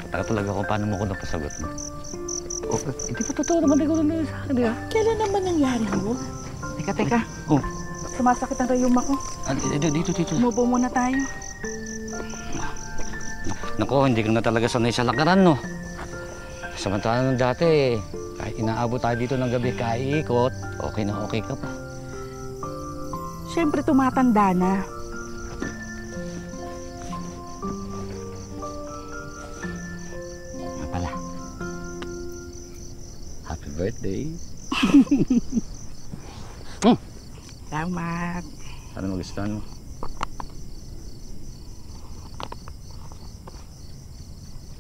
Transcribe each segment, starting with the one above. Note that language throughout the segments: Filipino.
Taka talaga kung paano mo ko napasagot mo. Hindi pa totoo naman ikaw na sa akin, di ba? Kailan naman nangyari mo? Teka. Oh. Sumasakit ang rayuma ko. Dito. Umubo muna tayo. Naku, hindi ka na talaga sanay sa lakaran, no? Samantalang dati, kahit inaabot tayo dito ng gabi kaikot, okay na okay ka pa. Siyempre, tumatanda na. Nga pala. Happy birthday. Salamat. Sana magustuhan mo.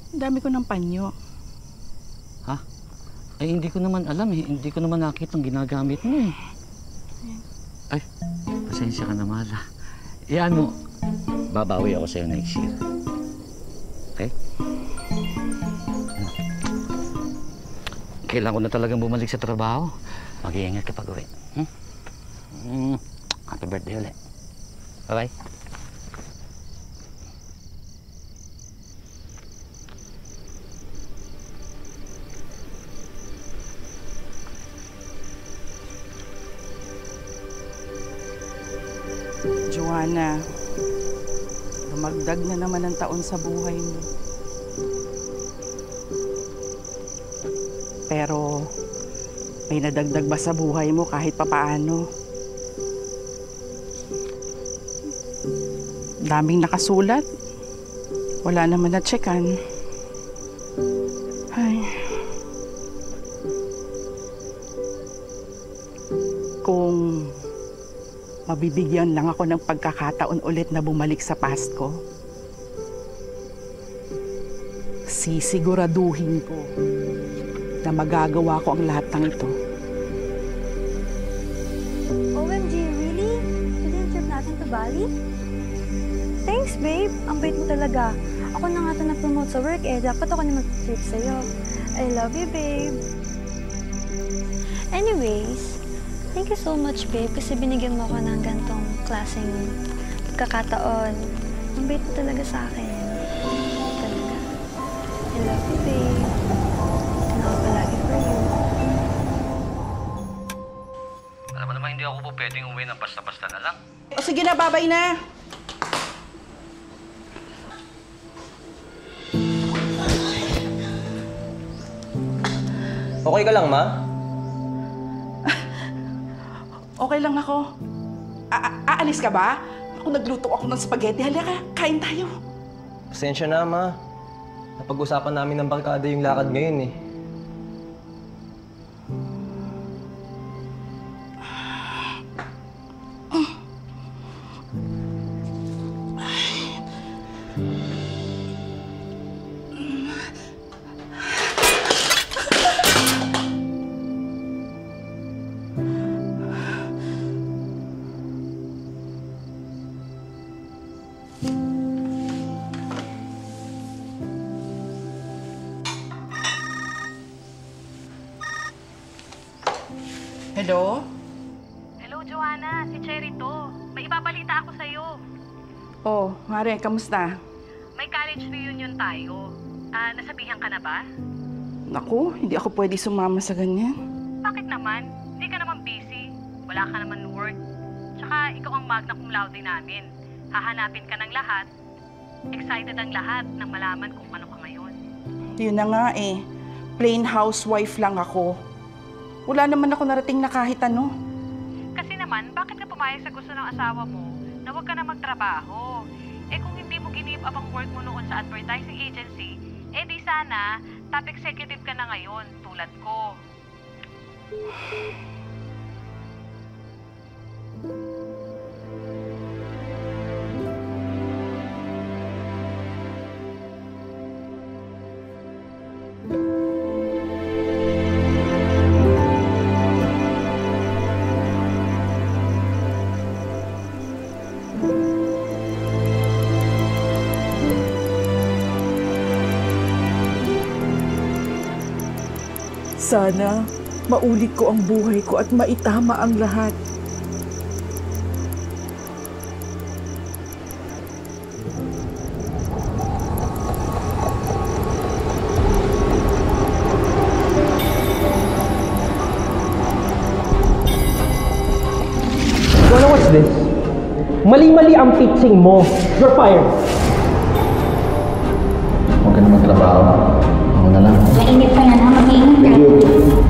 Ang dami ko ng panyo. Ha? Ay, hindi ko naman alam eh. Hindi ko naman nakita ang ginagamit mo eh. Ay, pasensya ka na, Mala. Iyan mo, babawi ako sa'yo next year. Okay? Kailangan ko na talagang bumalik sa trabaho. Mag-iingat ka pag-uwi. Happy birthday ulit. Bye-bye. Joanna, dumagdag na naman ang taon sa buhay mo. Pero, may nadagdag ba sa buhay mo kahit papaano? Daming nakasulat. Wala naman na-checkan. Ay. Kung mabibigyan lang ako ng pagkakataon ulit na bumalik sa past ko, sisiguraduhin ko na magagawa ko ang lahat ng ito. OMG, really? Didn't trip natin to Bali? Thanks, babe. Ang bait mo talaga. Ako na nga ito na-promote sa work eh. Dapat ako na mag-treat sa'yo. I love you, babe. Anyways, thank you so much, babe, kasi binigyan mo ako ng gantong klaseng pagkakataon. Ang bait mo talaga sa akin. Talaga. I love you, babe. And ako palagi for you. Alam mo naman, hindi ako po pwedeng uwi ng basta-basta na lang. O sige na, babay na! Okay ka lang, Ma? Okay lang ako. Aalis ka ba? Ako nagluto ako ng spaghetti. Halika, kain tayo. Pasensya na, Ma. Napag-usapan namin ng barkada yung lakad ngayon eh. Hello? Hello, Joanna. Si Cherry to. May ibabalita ako sa'yo. Oh, Mare, kamusta? May college reunion tayo. Nasabihan ka na ba? Naku, hindi ako pwede sumama sa ganyan. Bakit naman? Hindi ka naman busy. Wala ka naman work. Tsaka ikaw ang magna cum laude namin. Hahanapin ka ng lahat. Excited ang lahat nang malaman kung ano ka ngayon. Yun na nga eh. Plain housewife lang ako. Wala naman ako narating na kahit ano. Kasi naman, bakit ka pumayag sa gusto ng asawa mo na huwag ka na magtrabaho? Eh kung hindi mo give up ang work mo noon sa advertising agency, eh di sana top executive ka na ngayon tulad ko. Sana maulit ko ang buhay ko at maitama ang lahat. this. Mali-mali ang fixing mo. You're fired. Huwag ka na magtrabaho. Ako na lang. Mainit pa yan ha, mag-iingat ka.